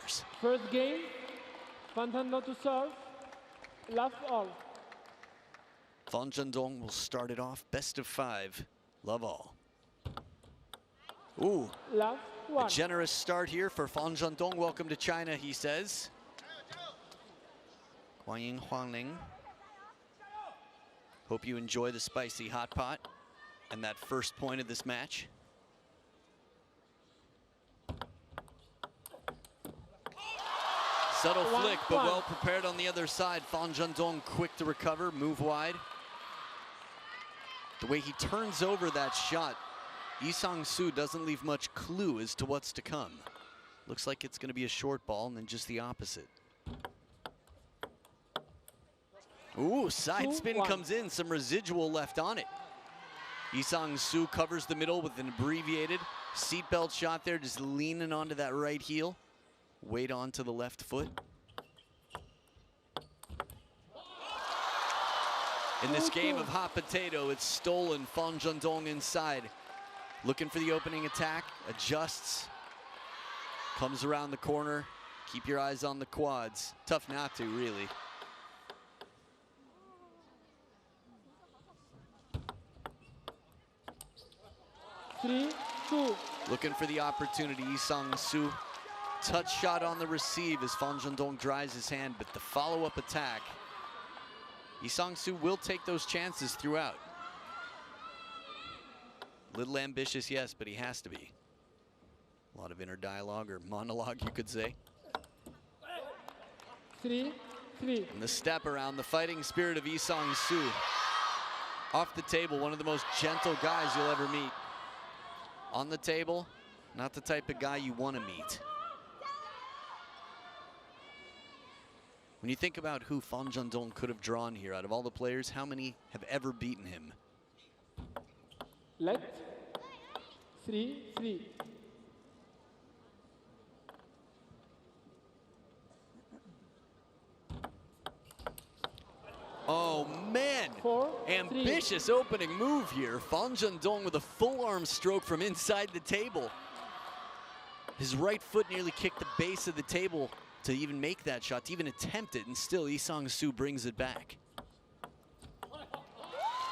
receivers. First game, Fan Zhendong to serve, love all. Fan Zhendong will start it off best of 5, love all. Ooh, Love a one. generous start here for Fan Zhendong. Welcome to China, he says. Guanyin Huangling. Hope you enjoy the spicy hot pot and that first point of this match. Subtle flick, but well prepared on the other side. Fan Zhendong quick to recover, move wide. The way he turns over that shot, Yi Sang-soo doesn't leave much clue as to what's to come. Looks like it's going to be a short ball and then just the opposite. Ooh, side spin comes in, some residual left on it. Yi Sang-soo covers the middle with an abbreviated seatbelt shot there, just leaning onto that right heel. Weight onto the left foot. In this game of hot potato, it's stolen. Fan Zhendong inside. Looking for the opening attack, adjusts. Comes around the corner. Keep your eyes on the quads. Tough not to, really. Three, two. Looking for the opportunity, Yi Sang-soo. Touch shot on the receive as Fan Zhendong dries his hand, but the follow-up attack, Yi Sang-soo will take those chances throughout. Little ambitious, yes, but he has to be. A lot of inner dialogue or monologue, you could say. 3-3. And the step around, the fighting spirit of Yi Sang-soo. Off the table, one of the most gentle guys you'll ever meet. On the table, not the type of guy you want to meet. When you think about who Fan Zhendong could have drawn here, out of all the players, how many have ever beaten him? Let 3-3. Oh man, 4-3. ambitious opening move here. Fan Zhendong with a full arm stroke from inside the table. His right foot nearly kicked the base of the table to even make that shot, to even attempt it, and still Yi Sang-soo brings it back.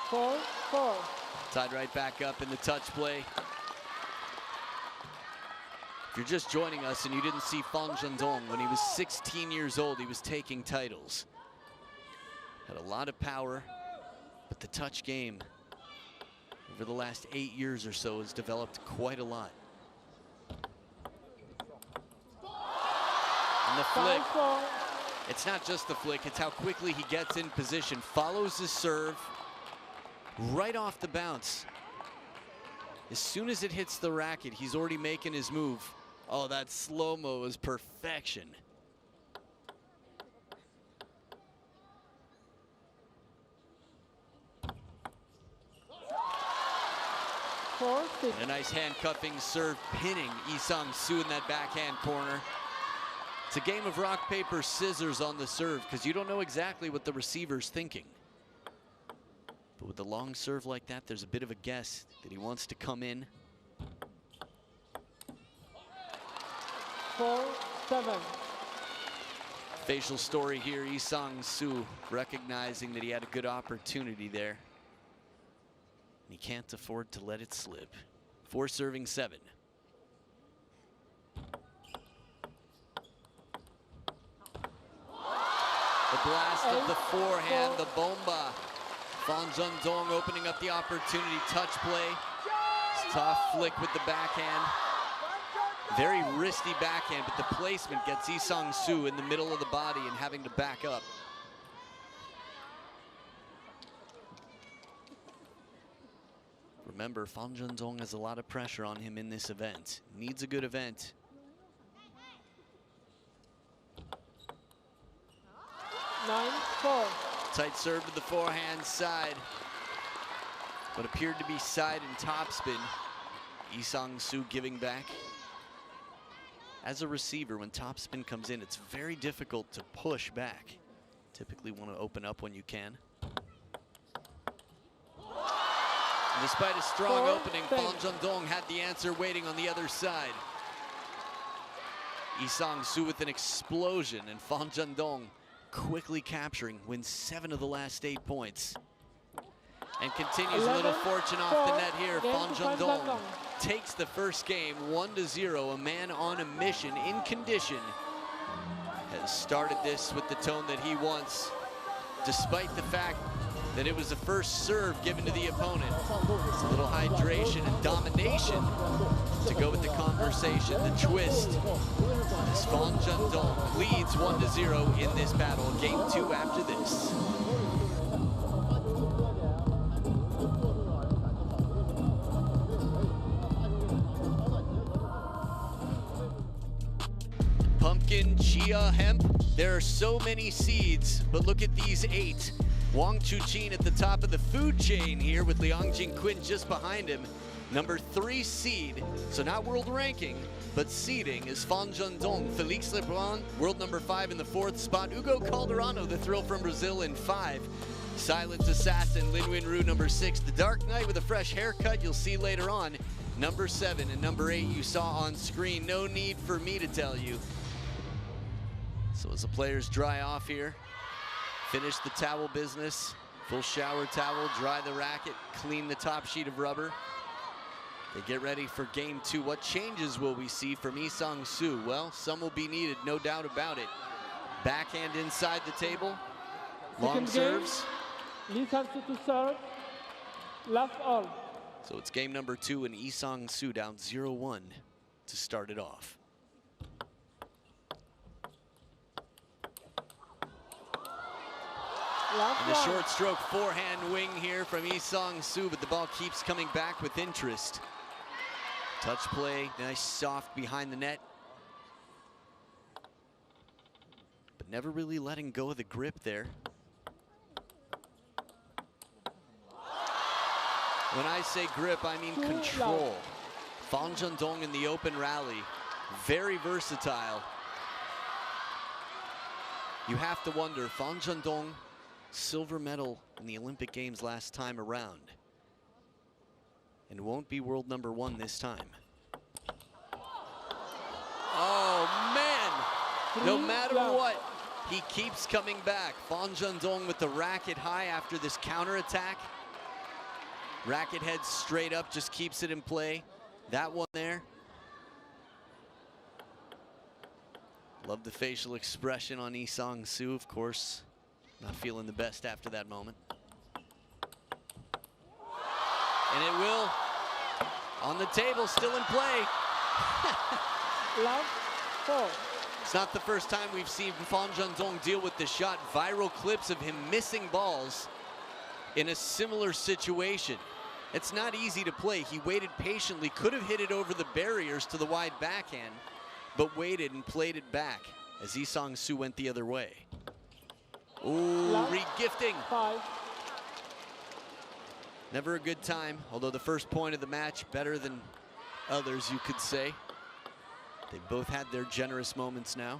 4-4. Tied right back up in the touch play. If you're just joining us and you didn't see Fan Zhendong, when he was 16 years old, he was taking titles. Had a lot of power, but the touch game over the last 8 years or so has developed quite a lot. And the flick, it's not just the flick, it's how quickly he gets in position, follows his serve right off the bounce. As soon as it hits the racket, he's already making his move. Oh, that slow-mo is perfection. And a nice handcuffing serve, pinning Yi Sang-soo in that backhand corner. It's a game of rock, paper, scissors on the serve because you don't know exactly what the receiver's thinking. But with the long serve like that, there's a bit of a guess that he wants to come in. 4-7. Facial story here, Yi Sang-soo recognizing that he had a good opportunity there. He can't afford to let it slip. 4 serving 7. The blast of the forehand, the bomba. Fan Zhendong opening up the opportunity, touch play. Tough flick with the backhand. Very wristy backhand, but the placement gets Yi Sang-soo in the middle of the body and having to back up. Remember, Fan Zhendong has a lot of pressure on him in this event. Needs a good event. Tight serve to the forehand side, but appeared to be side and topspin. Yi Sang-soo giving back. As a receiver, when topspin comes in, it's very difficult to push back. Typically want to open up when you can. And despite a strong opening, Fan Zhendong had the answer waiting on the other side. Lee Sang-soo with an explosion, and Fan Zhendong quickly capturing, wins 7 of the last 8 points. And continues a little fortune off the net here. Fan Zhendong takes the first game 1-0. A man on a mission in condition has started this with the tone that he wants, despite the fact that it was the first serve given to the opponent. It's a little hydration and domination to go with the conversation, the twist. As Fan Zhendong leads 1-0 in this battle. Game 2 after this. Pumpkin, chia, hemp, there are so many seeds, but look at these 8. Wang Chuqin at the top of the food chain here with Liang Jingquin just behind him. Number 3 seed, so not world ranking, but seeding is Fan Zhendong. Felix Lebrun, world number 5 in the 4th spot. Hugo Calderano, the thrill from Brazil, in 5. Silent Assassin, Lin Winru, number 6. The Dark Knight with a fresh haircut, you'll see later on. Number 7 and number 8 you saw on screen. No need for me to tell you. So as the players dry off here, finish the towel business, full shower towel, dry the racket, clean the top sheet of rubber. They get ready for game 2. What changes will we see from Lee Sang-soo? Well, some will be needed, no doubt about it. Backhand inside the table, long serves. Lee Sang-soo to serve, love all. So it's game number 2 and Lee Sang-soo down 0-1 to start it off. And the short stroke forehand wing here from Lee Sang-soo, but the ball keeps coming back with interest. Touch play, nice soft behind the net. But never really letting go of the grip there. When I say grip, I mean control. Fan Zhendong in the open rally, very versatile. You have to wonder, Fan Zhendong, silver medal in the Olympic Games last time around, and won't be world number 1 this time. Oh man, no matter what, he keeps coming back. Fan Zhendong with the racket high after this counterattack. Racket head straight up, just keeps it in play. That one there. Love the facial expression on Lee Sang-soo, of course. Not feeling the best after that moment. And it will, on the table, still in play. Love 4. It's not the first time we've seen Fan Zhendong deal with the shot. Viral clips of him missing balls in a similar situation. It's not easy to play. He waited patiently, could have hit it over the barriers to the wide backhand, but waited and played it back as Lee Sang-soo went the other way. Ooh, re-gifting. 5. Never a good time, although the first point of the match better than others, you could say. They've both had their generous moments now.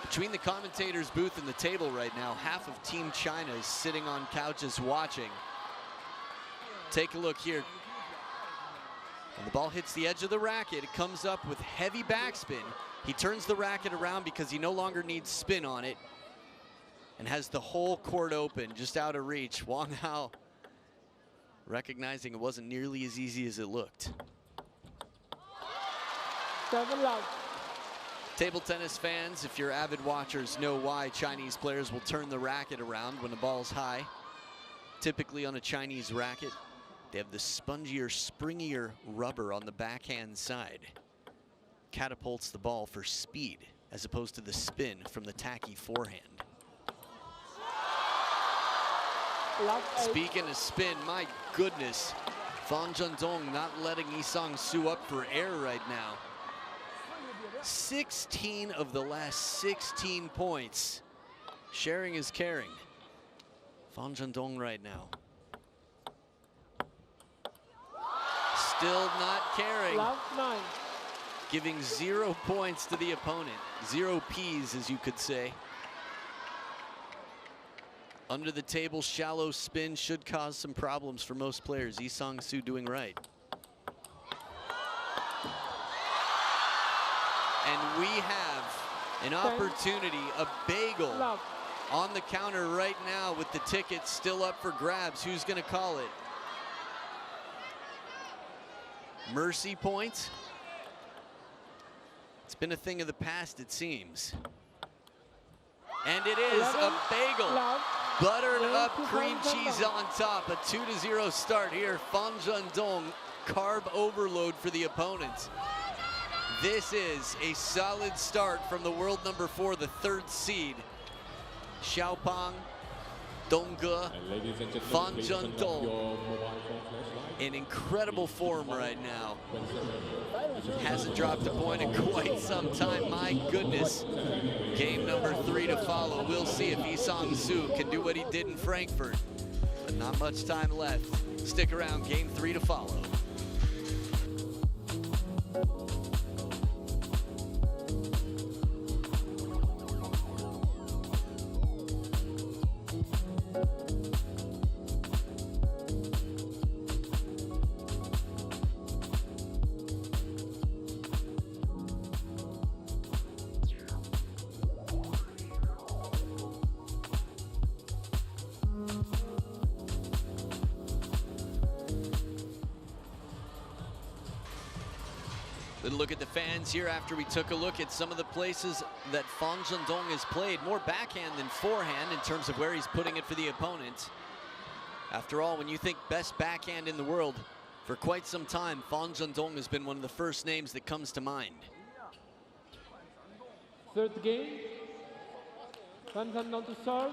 Between the commentators' booth and the table right now, half of Team China is sitting on couches watching. Take a look here. When the ball hits the edge of the racket, it comes up with heavy backspin. He turns the racket around because he no longer needs spin on it and has the whole court open, just out of reach. Wang Hao recognizing it wasn't nearly as easy as it looked. 7 love. Table tennis fans, if you're avid watchers, know why Chinese players will turn the racket around when the ball's high. Typically on a Chinese racket, they have the spongier, springier rubber on the backhand side. Catapults the ball for speed as opposed to the spin from the tacky forehand. Speaking of spin, my goodness, Fan Zhendong not letting Lee Sang-soo up for air right now. 16 of the last 16 points. Sharing is caring. Fan Zhendong right now. Still not caring. Love 9. Giving 0 points to the opponent. 0 Ps, as you could say. Under the table, shallow spin should cause some problems for most players. Lee Sang-soo doing right. And we have an opportunity, a bagel on the counter right now with the tickets still up for grabs. Who's going to call it? Mercy point? It's been a thing of the past, it seems. And it is a bagel. Buttered up cream cheese on top. A 2-0 start here. Fan Zhendong, carb overload for the opponent. This is a solid start from the world number 4, the 3rd seed. Xiaopang, Dongge, Fan Zhendong in incredible form right now. Hasn't dropped a point in quite some time. My goodness. Game number 3 to follow. We'll see if Lee Sang-soo can do what he did in Frankfurt. But not much time left. Stick around. Game 3 to follow. Little look at the fans here after we took a look at some of the places that Fan Zhendong has played. More backhand than forehand in terms of where he's putting it for the opponent. After all, when you think best backhand in the world, for quite some time, Fan Zhendong has been one of the first names that comes to mind. 3rd game. Fan Zhendong to serve.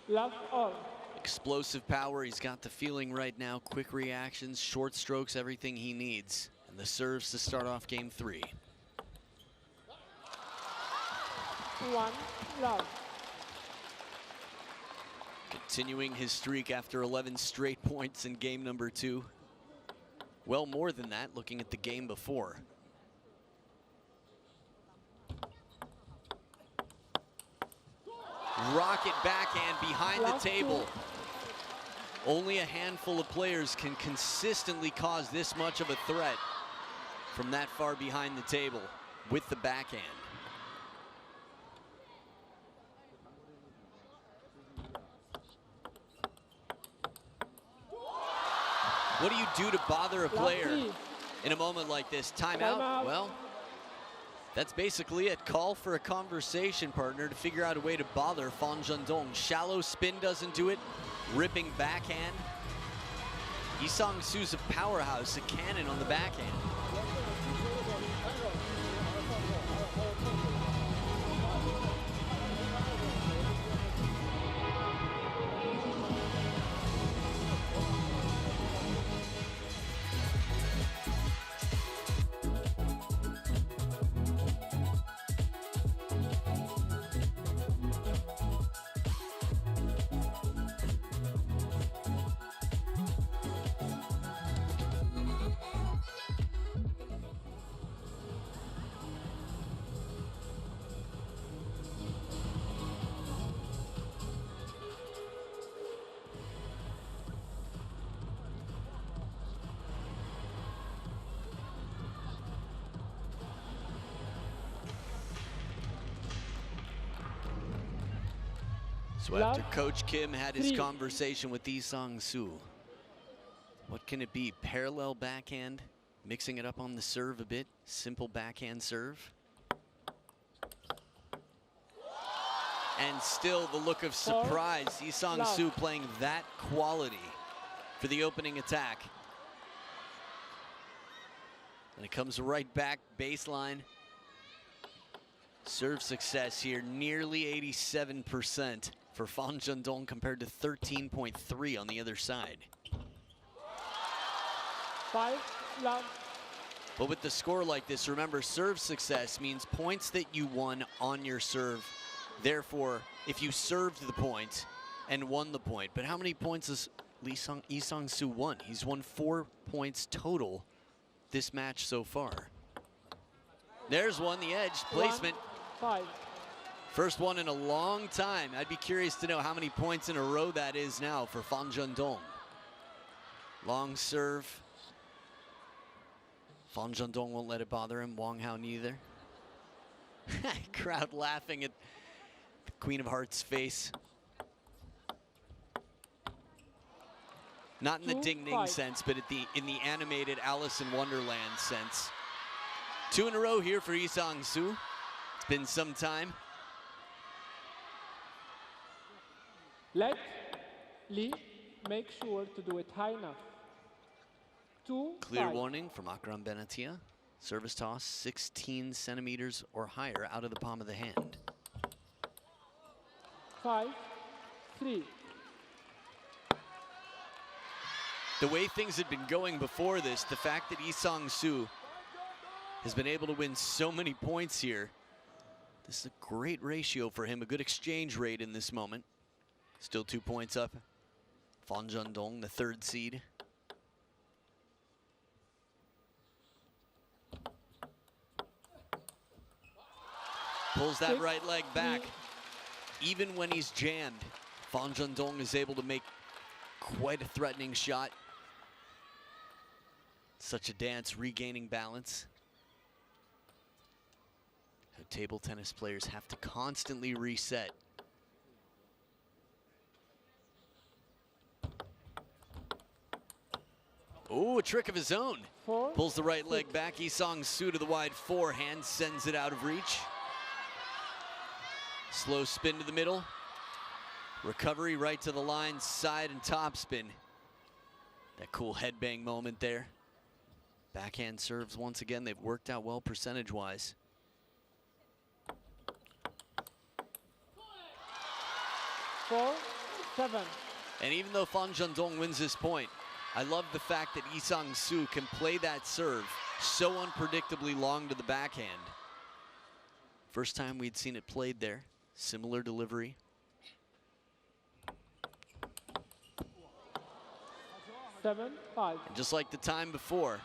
Love all. Explosive power, he's got the feeling right now. Quick reactions, short strokes, everything he needs. And the serves to start off game 3. 1 love. Continuing his streak after 11 straight points in game number 2. Well, more than that, looking at the game before. Rocket backhand behind the table. Only a handful of players can consistently cause this much of a threat from that far behind the table with the backhand. What do you do to bother a player in a moment like this? Timeout? Well, that's basically it. Call for a conversation partner to figure out a way to bother Fan Zhendong. Shallow spin doesn't do it. Ripping backhand. Lee Sang-soo's a powerhouse, a cannon on the backhand. So after Coach Kim had his conversation with Lee Sang-soo, what can it be? Parallel backhand, mixing it up on the serve a bit, simple backhand serve. And still the look of surprise, Lee Sang-soo playing that quality for the opening attack. And it comes right back, baseline. Serve success here, nearly 87% for Fan Zhendong compared to 13.3 on the other side. 5 love. But with the score like this, remember, serve success means points that you won on your serve. Therefore, if you served the point and won the point. But how many points has Lee Sang-soo won? He's won 4 points total this match so far. There's one, the edge placement. 5. First one in a long time. I'd be curious to know how many points in a row that is now for Fan Zhendong. Long serve. Fan Zhendong won't let it bother him. Wang Hao neither. Crowd laughing at the Queen of Hearts' face. Not in the ding-ding sense, but in the animated Alice in Wonderland sense. 2 in a row here for Yi Sang-soo. It's been some time. Let Lee make sure to do it high enough. 2, Clear 5. warning from Akram Benatia. Service toss 16 centimeters or higher out of the palm of the hand. 5, 3. The way things had been going before this, the fact that Yi Sang-soo has been able to win so many points here, this is a great ratio for him, a good exchange rate in this moment. Still 2 points up. Fan Zhendong, the 3rd seed. Pulls that right leg back. Even when he's jammed, Fan Zhendong is able to make quite a threatening shot. Such a dance, regaining balance. How table tennis players have to constantly reset. Oh, a trick of his own. 4, Pulls the right leg back. Yi Sang-soo to the wide forehand, sends it out of reach. Slow spin to the middle. Recovery right to the line, side and top spin. That cool headbang moment there. Backhand serves once again. They've worked out well percentage-wise. four, 7. And even though Fan Zhendong wins this point, I love the fact that Yi Sang-soo can play that serve so unpredictably long to the backhand. First time we'd seen it played there. Similar delivery. Seven, 5. And just like the time before,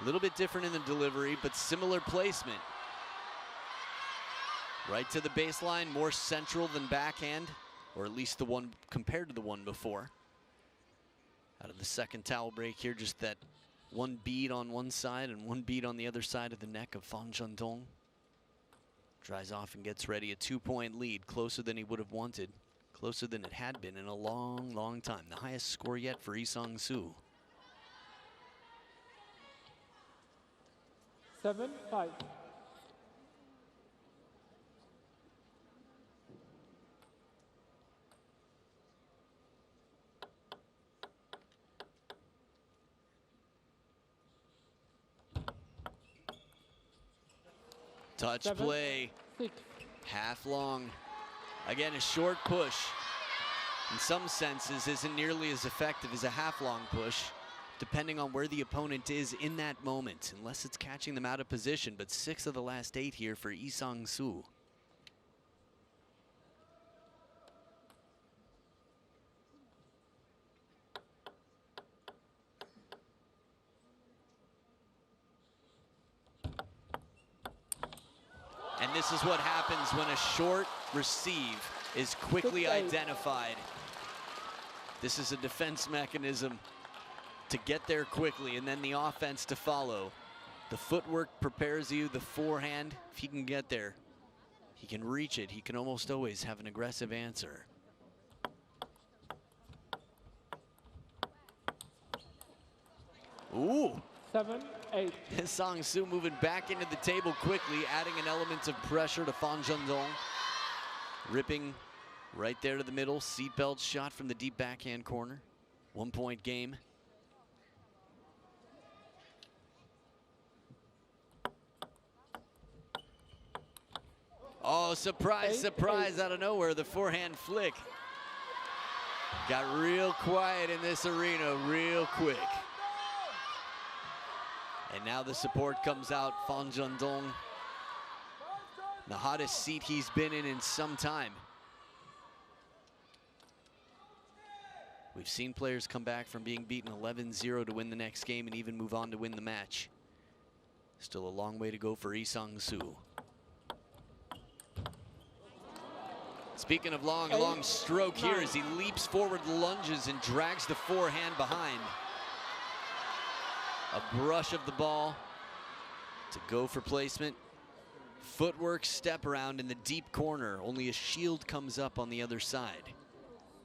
a little bit different in the delivery, but similar placement. Right to the baseline, more central than backhand, or at least the one compared to the one before. Out of the second towel break here, just that one bead on one side and one bead on the other side of the neck of Fan Zhendong. Dries off and gets ready, a 2-point lead, closer than he would have wanted. Closer than it had been in a long, long time. The highest score yet for Yi Sang-soo. 7, 5. Touch 7, play, 6. half long. Again, a short push. In some senses, isn't nearly as effective as a half-long push, depending on where the opponent is in that moment, unless it's catching them out of position. But 6 of the last 8 here for Yi Sang-soo. And this is what happens when a short receive is quickly identified. This is a defense mechanism to get there quickly and then the offense to follow. The footwork prepares you, the forehand, if he can get there, he can reach it. He can almost always have an aggressive answer. Ooh. 7, 8. Sang-soo moving back into the table quickly, adding an element of pressure to Fan Zhendong. Ripping right there to the middle, seatbelt shot from the deep backhand corner. 1-point game. Oh, surprise, surprise, out of nowhere, the forehand flick. Got real quiet in this arena real quick. And now the support comes out. Fan Zhendong, the hottest seat he's been in some time. We've seen players come back from being beaten 11-0 to win the next game and even move on to win the match. Still a long way to go for Yi Sang-soo. Speaking of long stroke here as he leaps forward, lunges, and drags the forehand behind. A brush of the ball to go for placement. Footwork, step around in the deep corner. Only a shield comes up on the other side.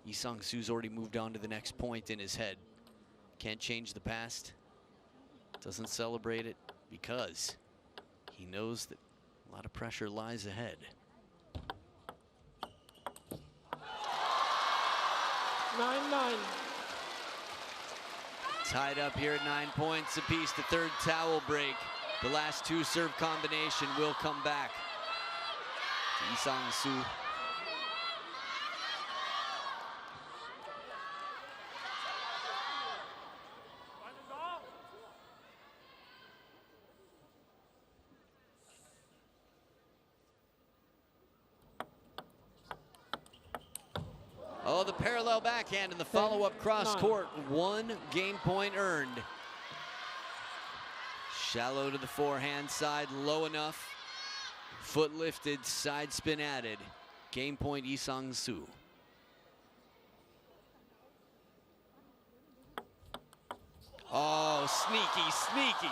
Lee Sang-soo's already moved on to the next point in his head. Can't change the past. Doesn't celebrate it because he knows that a lot of pressure lies ahead. Tied up here at 9 points apiece. The third towel break. The last two serve combination will come back to Lee Sang-soo. Oh, the parallel backhand and the follow-up cross-court. 1 game point earned. Shallow to the forehand side, low enough. Foot lifted, side spin added. Game point, Lee Sang-soo. Oh, sneaky.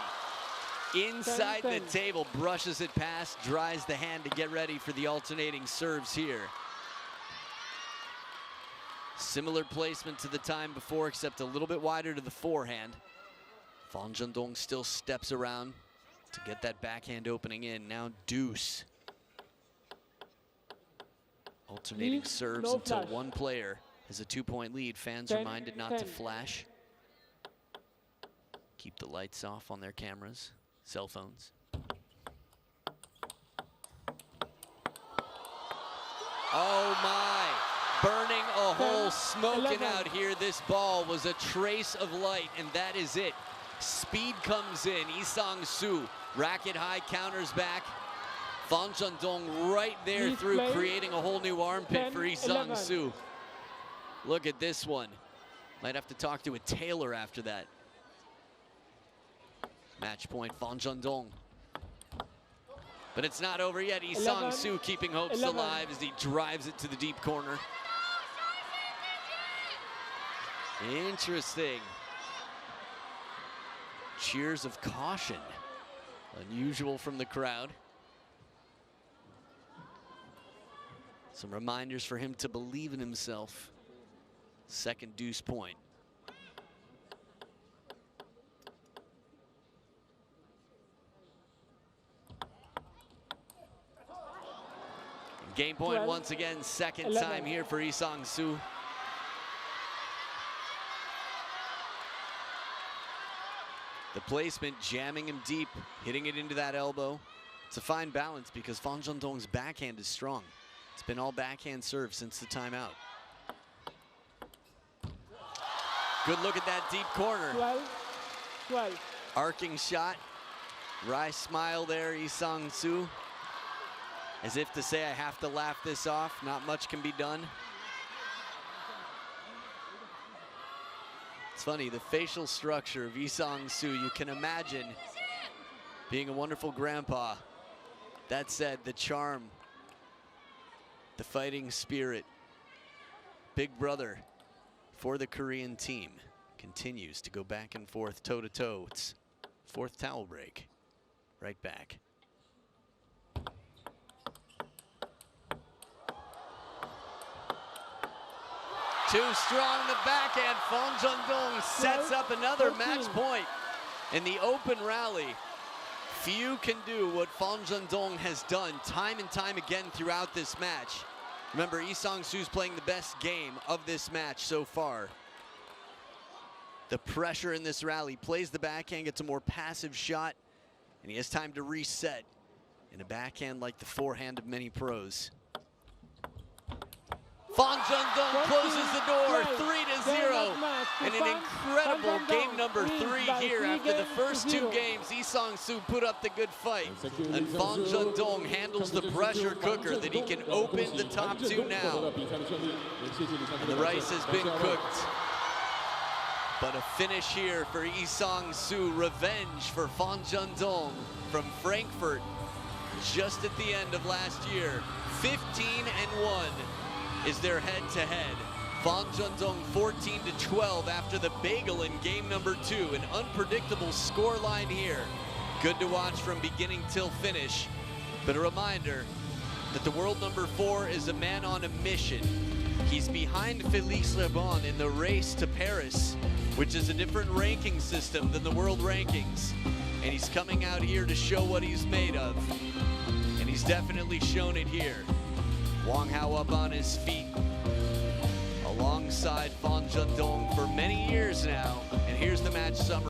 Inside the table, brushes it past, dries the hand to get ready for the alternating serves here. Similar placement to the time before, except a little bit wider to the forehand. Fan Zhendong still steps around to get that backhand opening in. Now deuce. Alternating serves until one player has a 2-point lead. Fans reminded not to flash. Keep the lights off on their cameras, cell phones. Oh my. Burning a hole, smoking out here. This ball was a trace of light, and that is it. Speed comes in. Lee Sang-soo, racket high, counters back. Fan Zhendong right there through, creating a whole new armpit for Lee Sang-soo. Look at this one. Might have to talk to a tailor after that. Match point, Fan Zhendong. But it's not over yet. Lee Sang-soo keeping hopes alive as he drives it to the deep corner. Interesting. Cheers of caution. Unusual from the crowd. Some reminders for him to believe in himself. Second deuce point. Game point once again, second time here for Lee Sang-soo. The placement, jamming him deep, hitting it into that elbow. It's a fine balance because Fan Zhendong's backhand is strong. It's been all backhand serve since the timeout. Good look at that deep corner. 12. Arcing shot. Wry smile there, Lee Sang-soo. As if to say, I have to laugh this off. Not much can be done. It's funny, the facial structure of Lee Sang-soo, you can imagine being a wonderful grandpa. That said, the charm, the fighting spirit, big brother for the Korean team continues to go back and forth, toe-to-toe. It's fourth towel break. Right back. Too strong, the backhand. Fan Zhendong sets up another match point. In the open rally, few can do what Fan Zhendong has done time and time again throughout this match. Remember, Lee Sang-soo's playing the best game of this match so far. The pressure in this rally, plays the backhand, gets a more passive shot, and he has time to reset in a backhand like the forehand of many pros. Fan Zhendong closes the door, 3-0, and an incredible game number 3 here after the first 2 games. Lee Sang-soo put up the good fight, and Fan Zhendong handles the pressure cooker that he can open the top 2 now. And the rice has been cooked. But a finish here for Lee Sang-soo, revenge for Fan Zhendong from Frankfurt just at the end of last year. 15-1. is their head-to-head. Fan Zhendong 14-12 after the bagel in game number 2. An unpredictable scoreline here. Good to watch from beginning till finish. But a reminder that the world number 4 is a man on a mission. He's behind Felix Lebon in the race to Paris, which is a different ranking system than the world rankings. And he's coming out here to show what he's made of. And he's definitely shown it here. Wang Hao up on his feet, alongside Fan Zhendong for many years now. And here's the match summary.